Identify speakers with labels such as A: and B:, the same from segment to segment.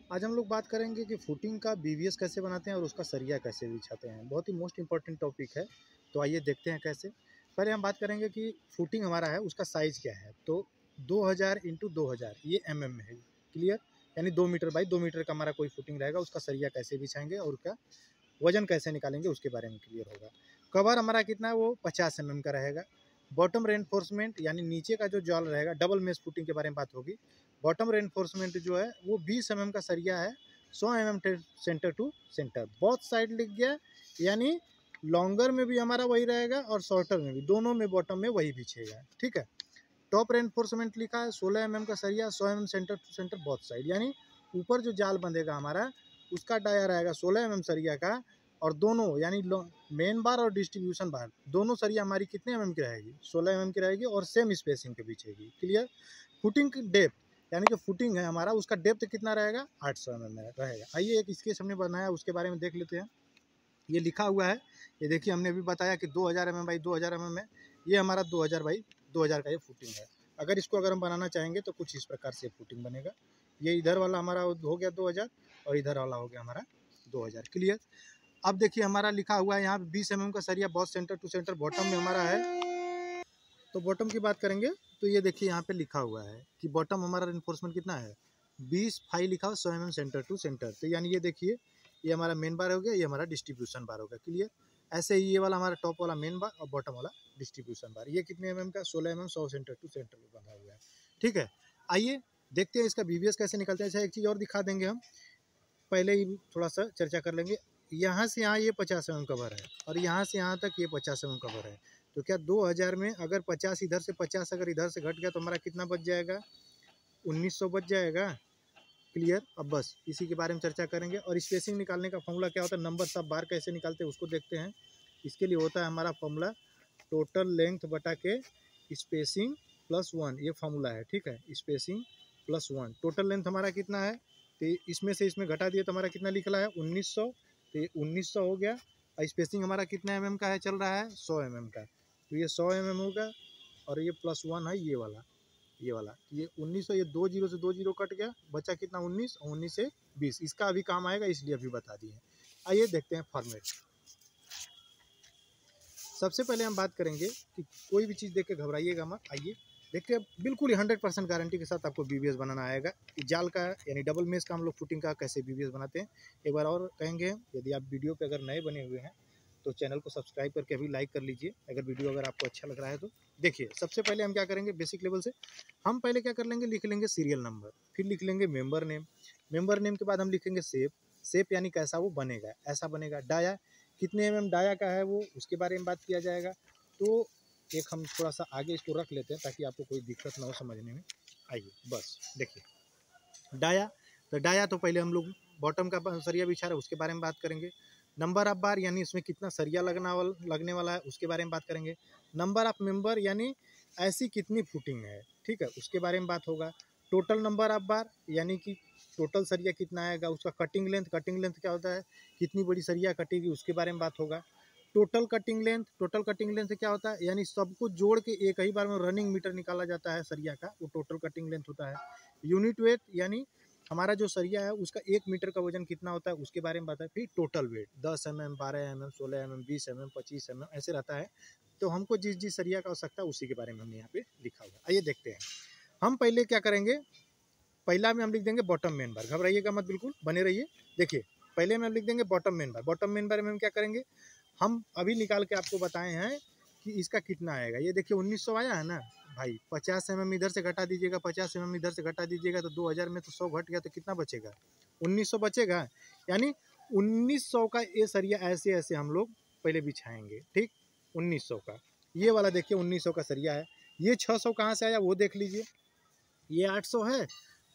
A: आज हम लोग बात करेंगे कि फुटिंग का बीवीएस कैसे बनाते हैं और उसका सरिया कैसे बिछाते हैं। बहुत ही मोस्ट इम्पोर्टेंट टॉपिक है। तो आइए देखते हैं कैसे। पहले हम बात करेंगे कि फुटिंग हमारा है उसका साइज़ क्या है। तो 2000 इंटू 2000 ये में है। क्लियर, यानी 2 मीटर बाई 2 मीटर का हमारा कोई फुटिंग रहेगा, उसका सरिया कैसे बिछाएंगे और उसका वजन कैसे निकालेंगे उसके बारे में क्लियर होगा। कवर हमारा कितना है, वो 50 का रहेगा। बॉटम रेनफोर्समेंट यानी नीचे का जो जाल रहेगा, डबल मेश फुटिंग के बारे में बात होगी। बॉटम रेनफोर्समेंट जो है वो 20 का सरिया है, 100 सेंटर टू सेंटर। बहुत साइड लिख गया, यानी लॉन्गर में भी हमारा वही रहेगा और शॉर्टर में भी, दोनों में बॉटम में वही बिछेगा। ठीक है। टॉप रेनफोर्समेंट लिखा है 16 का सरिया, 100 सेंटर टू सेंटर बहुत साइड, यानी ऊपर जो जाल बंधेगा हमारा उसका डाया रहेगा 16 सरिया का, और दोनों यानी मेन बार और डिस्ट्रीब्यूशन बार दोनों सरिया हमारी कितने की रहेगी, 16 की रहेगी और सेम स्पेसिंग के बिछेगी। क्लियर। फुटिंग डेप्थ यानी जो फुटिंग है हमारा उसका डेप्थ कितना रहेगा, 800 में रहेगा। आइए एक स्केच हमने बनाया उसके बारे में देख लेते हैं। ये लिखा हुआ है, ये देखिए हमने अभी बताया कि 2000 बाई 2000 है। ये हमारा 2000 बाई 2000 का ये फुटिंग है। अगर हम बनाना चाहेंगे तो कुछ इस प्रकार से फुटिंग बनेगा। ये इधर वाला हमारा हो गया 2000 और इधर वाला हो गया हमारा 2000। क्लियर। अब देखिए हमारा लिखा हुआ है यहाँ 20 का सरिया, बहुत सेंटर टू सेंटर बॉटम में हमारा है। तो बॉटम की बात करेंगे तो ये देखिए यहाँ पे लिखा हुआ है कि बॉटम हमारा रेनफोर्समेंट कितना है, 20 फाइव लिखा हुआ 100 सेंटर टू सेंटर। तो यानी ये देखिए ये हमारा मेन बार हो गया, ये हमारा डिस्ट्रीब्यूशन बार होगा। क्लियर। ऐसे ही ये वाला हमारा टॉप वाला मेन बार और बॉटम वाला डिस्ट्रीब्यूशन बार, ये कितने का, 16 100 सेंटर टू सेंटर में बना हुआ है। ठीक है। आइए देखते हैं इसका बीवीएस कैसे निकलता है। अच्छा एक चीज़ और दिखा देंगे हम, पहले ही थोड़ा सा चर्चा कर लेंगे। यहाँ से यहाँ ये 50 कवर है और यहाँ से यहाँ तक ये 50 कवर है। तो क्या 2000 में अगर 50 इधर से 50 अगर इधर से घट गया तो हमारा कितना बच जाएगा, 1900 बच जाएगा। क्लियर। अब बस इसी के बारे में चर्चा करेंगे। और स्पेसिंग निकालने का फॉर्मूला क्या होता है, नंबर सब बार कैसे निकालते हैं उसको देखते हैं। इसके लिए होता है हमारा फॉर्मूला टोटल लेंथ बटा के स्पेसिंग प्लस 1, ये फॉर्मूला है। ठीक है। स्पेसिंग प्लस 1, टोटल लेंथ हमारा कितना है, तो इसमें से इसमें घटा दिए तो हमारा कितना निकला है, 1900। तो ये 1900 हो गया। और स्पेसिंग हमारा कितना का है, चल रहा है 100 का। तो ये 100 होगा और ये प्लस 1 है ये वाला, ये 1900, ये 2 जीरो से 2 जीरो कट गया, बचा कितना 19, और 19 से 20। इसका अभी काम आएगा इसलिए अभी बता दिए। आइए देखते हैं फॉर्मेट। सबसे पहले हम बात करेंगे कि कोई भी चीज़ देख के घबराइएगा मत। आइए देखते हैं, बिल्कुल 100% गारंटी के साथ आपको बीवीएस बनाना आएगा। जाल का यानी डबल मेश का हम लोग फुटिंग का कैसे बीवीएस बनाते हैं एक बार और कहेंगे। यदि आप वीडियो पे अगर नए बने हुए हैं तो चैनल को सब्सक्राइब करके अभी लाइक कर लीजिए। अगर आपको अच्छा लग रहा है तो देखिए। सबसे पहले हम क्या करेंगे, बेसिक लेवल से हम पहले क्या कर लेंगे, लिख लेंगे सीरियल नंबर, फिर लिख लेंगे मेंबर नेम। मेंबर नेम के बाद हम लिखेंगे शेप। शेप यानी कैसा वो बनेगा, ऐसा बनेगा। डाया कितने डाया का है वो, उसके बारे में बात किया जाएगा। तो एक हम थोड़ा सा आगे इसको रख लेते हैं ताकि आपको कोई दिक्कत ना हो समझने में। आइए बस देखिए डाया। तो डाया तो पहले हम लोग बॉटम का सरिया बिछा रहे हैं उसके बारे में बात करेंगे। नंबर ऑफ बार यानी इसमें कितना सरिया लगने वाला है उसके बारे में बात करेंगे। नंबर ऑफ मेंबर यानी ऐसी कितनी फुटिंग है, ठीक है, उसके बारे में बात होगा। टोटल नंबर ऑफ बार यानी कि टोटल सरिया कितना आएगा। उसका कटिंग लेंथ क्या होता है, कितनी बड़ी सरिया कटेगी उसके बारे में बात होगा। टोटल कटिंग लेंथ क्या होता है, यानी सबको जोड़ के एक ही बार में रनिंग मीटर निकाला जाता है सरिया का, वो टोटल कटिंग लेंथ होता है। यूनिट वेट यानी हमारा जो सरिया है उसका 1 मीटर का वजन कितना होता है उसके बारे में बताएं। फिर टोटल वेट 10 12 16 20 25 ऐसे रहता है। तो हमको जिस जिस सरिया का आवश्यकता है उसी के बारे में हमने यहाँ पे लिखा हुआ है। आइए देखते हैं। हम पहले क्या करेंगे, पहला में हम लिख देंगे बॉटम मेन बार, घबराइएगा मत, बिल्कुल बने रहिए। देखिए पहले में हम लिख देंगे बॉटम मेन बार। बॉटम मेन बार में हम क्या करेंगे, हम अभी निकाल के आपको बताए हैं कि इसका कितना आएगा। ये देखिए 1900 आया है ना भाई, 50 इधर से घटा दीजिएगा, 50 इधर से घटा दीजिएगा, तो 2000 में तो 100 घट गया तो कितना बचेगा, 1900 बचेगा। यानी 1900 का ये सरिया ऐसे ऐसे हम लोग पहले बिछाएंगे। ठीक, 1900 का ये वाला देखिए 1900 का सरिया है। ये 600 कहाँ से आया वो देख लीजिए। ये 800 है,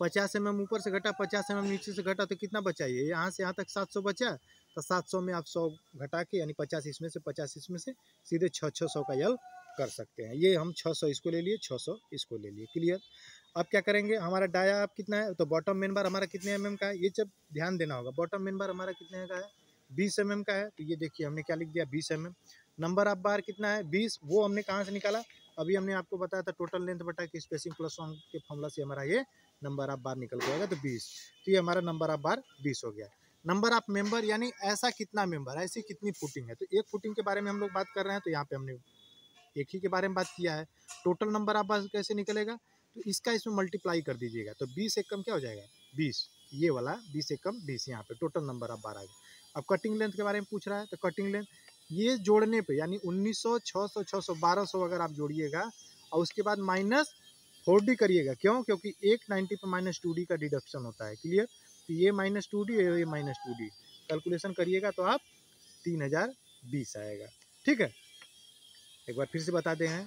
A: 50 ऊपर से घटा, 50 नीचे से घटा, तो कितना बचा, ये यहाँ से यहाँ तक 700 बचा। तो 700 में आप 100 घटा के यानी 50 इसमें से 50 इसमें से सीधे 600 का यल कर सकते हैं। ये हम 600 इसको ले लिए, 600 इसको ले लिए। क्लियर। अब क्या करेंगे, हमारा डाया आप कितना है, तो बॉटम मेन बार हमारा कितने का है, ये जब ध्यान देना होगा। बॉटम मेन बार हमारा कितने का है, 20 का है। तो ये देखिए हमने क्या लिख दिया, 20 नंबर ऑफ बार कितना है, 20। वो हमने कहाँ से निकाला, अभी हमने आपको बताया था टोटल लेंथ बटा के स्पेसिंग प्लस 1 के फॉर्मूला से हमारा ये नंबर ऑफ बार निकल के आएगा तो 20। तो ये हमारा नंबर ऑफ बार 20 हो गया। नंबर ऑफ मेंबर यानी ऐसा कितना मेंबर, ऐसी कितनी फुटिंग है। तो एक फुटिंग के बारे में हम लोग बात कर रहे हैं, तो यहाँ पे हमने एक ही के बारे में बात किया है। टोटल नंबर ऑफ बार कैसे निकलेगा, तो इसका इसमें मल्टीप्लाई कर दीजिएगा, तो 20 एकम क्या हो जाएगा 20, ये वाला 20 एकम 20 यहाँ पे टोटल नंबर ऑफ बार आ गया। अब कटिंग लेंथ के बारे में पूछ रहा है, तो कटिंग लेंथ ये जोड़ने पे यानी 1900, 600, 600, 1200 अगर आप जोड़िएगा और उसके बाद माइनस 4D करिएगा, क्यों, क्योंकि एक 90 पे माइनस 2D का डिडक्शन होता है। क्लियर, तो ये माइनस 2D और ये माइनस 2D कैलकुलेशन करिएगा तो आप 3020 आएगा। ठीक है, एक बार फिर से बताते हैं,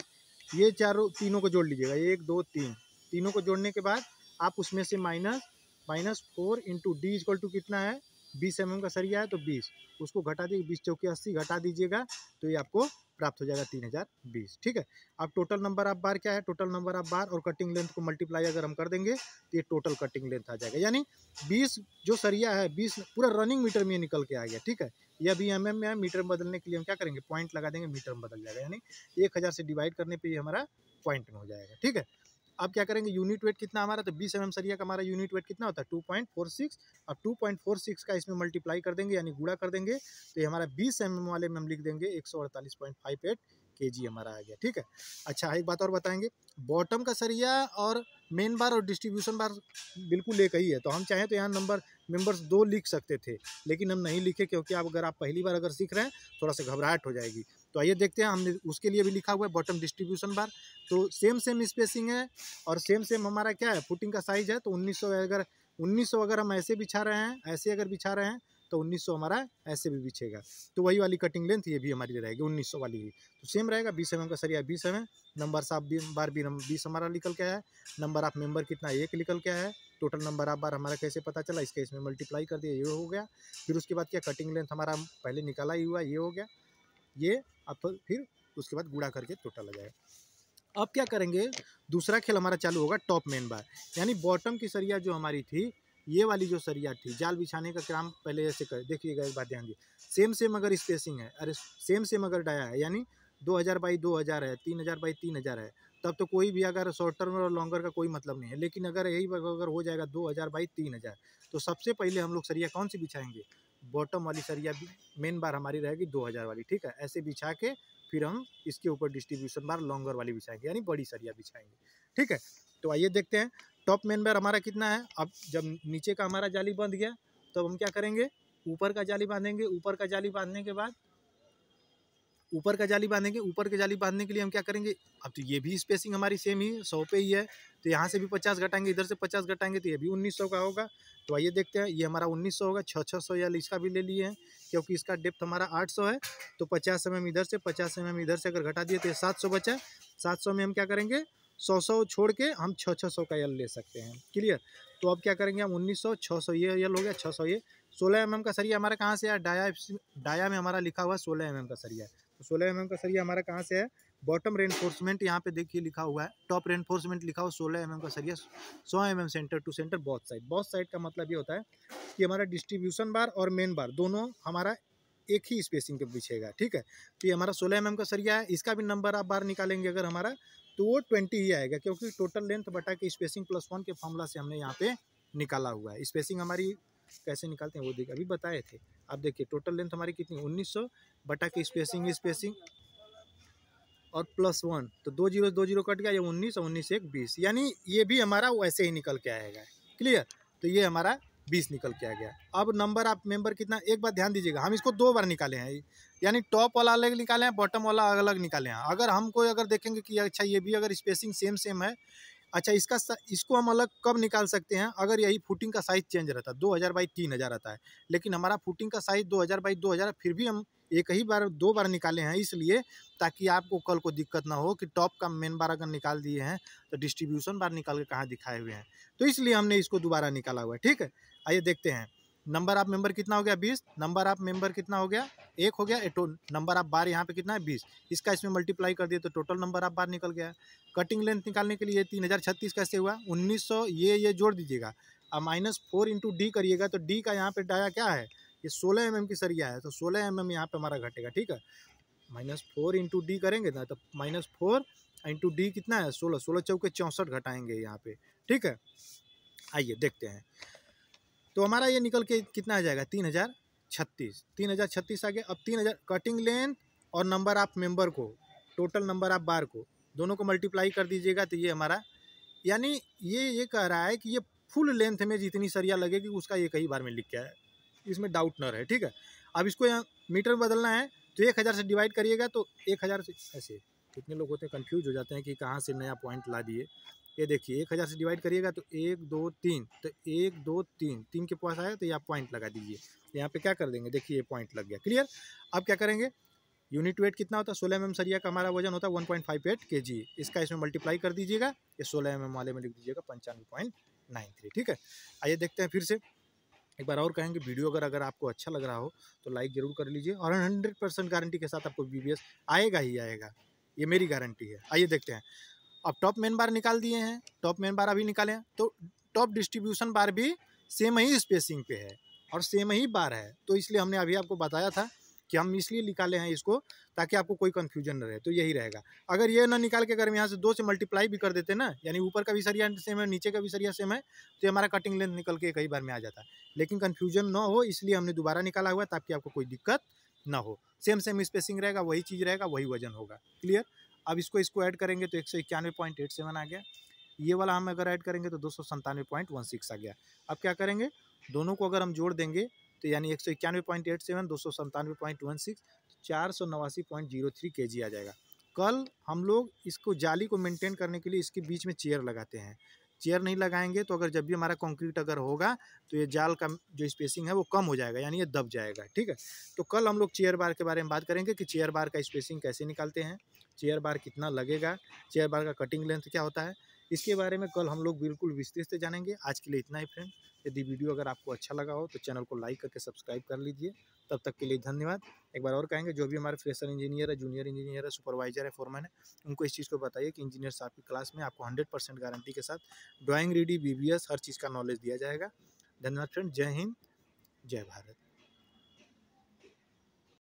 A: ये तीनों को जोड़ लीजिएगा, 1 2 3, तीनों को जोड़ने के बाद आप उसमें से -4 इंटू डी इक्वल टू कितना है 20 mm का सरिया है तो 20, उसको घटा दीजिए, 20 चौके 80 घटा दीजिएगा तो ये आपको प्राप्त हो जाएगा 3020। ठीक है, अब टोटल नंबर ऑफ बार क्या है, टोटल नंबर ऑफ बार और कटिंग लेंथ को मल्टीप्लाई अगर हम कर देंगे तो ये टोटल कटिंग लेंथ आ जाएगा। यानी 20 जो सरिया है 20 पूरा रनिंग मीटर में निकल के आ गया। ठीक है, ये अभी mm में है, मीटर में बदलने के लिए हम क्या करेंगे, पॉइंट लगा देंगे, मीटर में बदल जाएगा, यानी 1000 से डिवाइड करने पे ये हमारा पॉइंट में हो जाएगा। ठीक है, अब क्या करेंगे, यूनिट वेट कितना हमारा, तो 20 mm सरिया का हमारा यूनिट वेट कितना होता है 2.46। अब 2.46 का इसमें मल्टीप्लाई कर देंगे यानी गुणा कर देंगे तो ये हमारा 20 mm वाले में हम लिख देंगे 148.58 kg हमारा आ गया। ठीक है, अच्छा एक बात और बताएंगे, बॉटम का सरिया और मेन बार और डिस्ट्रीब्यूशन बार बिल्कुल एक ही है, तो हम चाहें तो यहाँ मेंबर्स 2 लिख सकते थे, लेकिन हम नहीं लिखे क्योंकि अगर आप पहली बार अगर सीख रहे हैं थोड़ा सा घबराहट हो जाएगी। तो आइए देखते हैं, हमने उसके लिए भी लिखा हुआ है बॉटम डिस्ट्रीब्यूशन बार, तो सेम स्पेसिंग है और सेम हमारा क्या है फुटिंग का साइज है, तो 1900 अगर हम ऐसे बिछा रहे हैं, ऐसे अगर बिछा रहे हैं तो 1900 हमारा ऐसे भी बिछेगा, तो वही वाली कटिंग लेंथ ये भी हमारी रहेगी 1900 वाली ही, तो सेम रहेगा। 20 mm का सरिया 20 mm, नंबर ऑफ बार भी 20 हमारा निकल के आया है, नंबर ऑफ मेंबर कितना 1 निकल के आया है, टोटल नंबर ऑफ बार हमारा कैसे पता चला, इसके इसमें मल्टीप्लाई कर दिया, ये हो गया। फिर उसके बाद क्या कटिंग लेंथ हमारा पहले निकाला ही हुआ, ये हो गया, ये अब फिर उसके बाद गुणा करके टोटल आ जाएगा। अब क्या करेंगे, दूसरा खेल हमारा चालू होगा टॉप मेन बार, यानी बॉटम की सरिया जो हमारी थी, ये वाली जो सरिया थी, जाल बिछाने का काम पहले ऐसे कर देखिएगा, एक बात ध्यान दीजिए, सेम अगर स्पेसिंग है, अरे सेम अगर डाया है, यानी 2000 बाई 2000 है, 3000 बाई 3000 है, तब तो कोई भी अगर शॉर्ट टर्म और लॉन्गर का कोई मतलब नहीं है। लेकिन अगर यही अगर हो जाएगा 2000 बाई 3000, तो सबसे पहले हम लोग सरिया कौन सी बिछाएंगे, बॉटम वाली सरिया मेन बार हमारी रहेगी 2000 वाली। ठीक है, ऐसे बिछा के फिर हम इसके ऊपर डिस्ट्रीब्यूशन बार लॉन्गर वाली बिछाएंगे, यानी बड़ी सरिया बिछाएंगे। ठीक है, तो आइए देखते हैं टॉप मेन बार हमारा कितना है। अब जब नीचे का हमारा जाली बंध गया तो हम क्या करेंगे, ऊपर का जाली बांधेंगे, ऊपर का जाली बांधने के बाद ऊपर का जाली बांधेंगे, ऊपर के जाली बांधने के लिए हम क्या करेंगे, अब तो ये भी स्पेसिंग हमारी सेम ही 100 पे ही है, तो यहाँ से भी 50 घटाएंगे, इधर से 50 घटाएंगे तो ये भी 1900 का होगा। तो आइए देखते हैं, ये हमारा 1900 होगा, 600 या इसका भी ले लिए हैं क्योंकि इसका डेप्थ हमारा 800 है, तो 50 mm इधर से 50 mm इधर से अगर घटा दिए तो 700 बचा। 700 में हम क्या करेंगे, 100 छोड़ के हम 600 का यल ले सकते हैं। क्लियर, तो अब क्या करेंगे हम 1900, 600 ये यल हो गया, 600 ये 16 mm का सरिया हमारा कहाँ से आया, डाया में हमारा लिखा हुआ 16 mm का सरिया, तो 16 mm का सरिया हमारा कहाँ से है, बॉटम रेनफोर्समेंट यहाँ पे देखिए लिखा हुआ है, टॉप रेनफोर्समेंट लिखा हुआ 16 mm का सरिया 100 mm center to center both side का मतलब ये होता है कि हमारा डिस्ट्रीब्यूशन बार और मेन बार दोनों हमारा एक ही स्पेसिंग के बिछेगा। ठीक है, तो ये हमारा 16 mm का सरिया है, इसका भी नंबर आप बार निकालेंगे अगर हमारा तो वो 20 ही आएगा, क्योंकि टोटल लेंथ बटा के स्पेसिंग +1 के फॉर्मूला से हमने यहाँ पे निकाला हुआ है। स्पेसिंग हमारी कैसे निकालते हैं वो देखिए, अभी बताए थे। अब देखिए टोटल लेंथ हमारी कितनी 1900 बटा के स्पेसिंग और +1, तो 2 0 कट गया, ये 19 और 19 1 20, यानी ये भी हमारा वैसे ही निकल के आएगा। क्लियर, तो ये हमारा 20 निकल के आ गया। अब नंबर ऑफ मेंबर कितना, एक बात ध्यान दीजिएगा, हम इसको 2 बार निकाले हैं, यानी टॉप वाला अलग निकाले हैं, बॉटम वाला अलग निकाले हैं। अगर हमको अगर देखेंगे कि अच्छा ये भी अगर स्पेसिंग सेम है, अच्छा इसको हम अलग कब निकाल सकते हैं, अगर यही फुटिंग का साइज चेंज रहता है 2000 बाई 3000 रहता है, लेकिन हमारा फुटिंग का साइज 2000 बाई 2000, फिर भी हम एक ही बार 2 बार निकाले हैं, इसलिए ताकि आपको कल को दिक्कत ना हो कि टॉप का मेन बार अगर निकाल दिए हैं तो डिस्ट्रीब्यूशन बार निकाल के कहाँ दिखाए हुए हैं, तो इसलिए हमने इसको दोबारा निकाला हुआ है। ठीक है, आइए देखते हैं, नंबर ऑफ मेंबर कितना हो गया 20, नंबर ऑफ मेंबर कितना हो गया 1 हो गया, नंबर ऑफ बार यहाँ पे कितना है 20, इसका इसमें मल्टीप्लाई कर दिए तो टोटल नंबर ऑफ बार निकल गया। कटिंग लेंथ निकालने के लिए 3036 कैसे हुआ, 1900 ये जोड़ दीजिएगा, अब -4 इंटू डी करिएगा, तो डी का यहाँ पे डाया क्या है, ये 16 mm की सरिया है, तो 16 mm यहाँ पे हमारा घटेगा। ठीक है, -4 इंटू डी करेंगे ना, तो -4 इंटू डी कितना है 16, 16 चौके 64 घटाएंगे यहाँ पे। ठीक है, आइए देखते हैं। तो हमारा ये निकल के कितना आ जाएगा 3036 आ गया। अब 3000 कटिंग लेंथ और नंबर ऑफ मेंबर को, टोटल नंबर ऑफ बार को, दोनों को मल्टीप्लाई कर दीजिएगा तो ये हमारा, यानी ये कह रहा है कि ये फुल लेंथ में जितनी सरिया लगेगी उसका एक ही बार में लिख के है, इसमें डाउट न रहे, ठीक है। अब इसको यहाँ मीटर में बदलना है तो 1000 से डिवाइड करिएगा तो 1000 से, ऐसे कितने लोग होते हैं कन्फ्यूज हो जाते हैं कि कहाँ से नया पॉइंट ला दिए। ये देखिए 1000 से डिवाइड करिएगा तो 1 2 3, तो 1 2 3 3 के पास आया तो ये आप पॉइंट लगा दीजिए। यहाँ पे क्या कर देंगे, देखिए ये पॉइंट लग गया, क्लियर। अब क्या करेंगे, यूनिट वेट कितना होता है, 16 mm सरिया का हमारा वजन होता है 1.58 kg। इसका इसमें मल्टीप्लाई कर दीजिएगा, ये 16 mm वाले में लिख दीजिएगा 95.93, ठीक है। आइए देखते हैं फिर से एक बार और कहेंगे, वीडियो अगर आपको अच्छा लग रहा हो तो लाइक जरूर कर लीजिए, और 100% गारंटी के साथ आपको BBS आएगा ही आएगा, ये मेरी गारंटी है। आइए देखते हैं। अब टॉप मेन बार निकाल दिए हैं, टॉप मेन बार अभी निकाले हैं, तो टॉप डिस्ट्रीब्यूशन बार भी सेम ही स्पेसिंग पे है और सेम ही बार है, तो इसलिए हमने अभी आपको बताया था कि हम इसलिए निकाले हैं इसको ताकि आपको कोई कन्फ्यूजन न रहे, तो यही रहेगा। अगर ये ना निकाल के अगर हम यहाँ से 2 से मल्टीप्लाई भी कर देते ना, यानी ऊपर का भी सरिया सेम है नीचे का भी सरिया सेम है, तो हमारा कटिंग लेंथ निकल के कई बार में आ जाता है। लेकिन कन्फ्यूजन ना हो इसलिए हमने दोबारा निकाला हुआ ताकि आपको कोई दिक्कत ना हो। सेम स्पेसिंग रहेगा, वही चीज़ रहेगा, वही वजन होगा, क्लियर। अब इसको ऐड करेंगे तो 191.87 आ गया। ये वाला हम अगर ऐड करेंगे तो 297.16 आ गया। अब क्या करेंगे, दोनों को अगर हम जोड़ देंगे तो यानी 191.87 297.16 489.03 kg आ जाएगा। कल हम लोग इसको जाली को मेंटेन करने के लिए इसके बीच में चेयर लगाते हैं। चेयर नहीं लगाएंगे तो अगर जब भी हमारा कंक्रीट अगर होगा तो ये जाल का जो स्पेसिंग है वो कम हो जाएगा, यानी ये दब जाएगा, ठीक है। तो कल हम लोग चेयर बार के बारे में बात करेंगे कि चेयर बार का स्पेसिंग कैसे निकालते हैं, चेयर बार कितना लगेगा, चेयर बार का कटिंग लेंथ क्या होता है, इसके बारे में कल हम लोग बिल्कुल विस्तृत से जानेंगे। आज के लिए इतना ही फ्रेंड। यदि वीडियो अगर आपको अच्छा लगा हो तो चैनल को लाइक करके सब्सक्राइब कर लीजिए। तब तक के लिए धन्यवाद। एक बार और कहेंगे, जो भी हमारे फ्रेशर इंजीनियर है, जूनियर इंजीनियर है, सुपरवाइजर है, फोरमैन है, उनको इस चीज़ को बताइए कि इंजीनियर साहब की क्लास में आपको 100% गारंटी के साथ ड्राइंग, रीडी, BBS हर चीज़ का नॉलेज दिया जाएगा। धन्यवाद फ्रेंड। जय हिंद, जय भारत।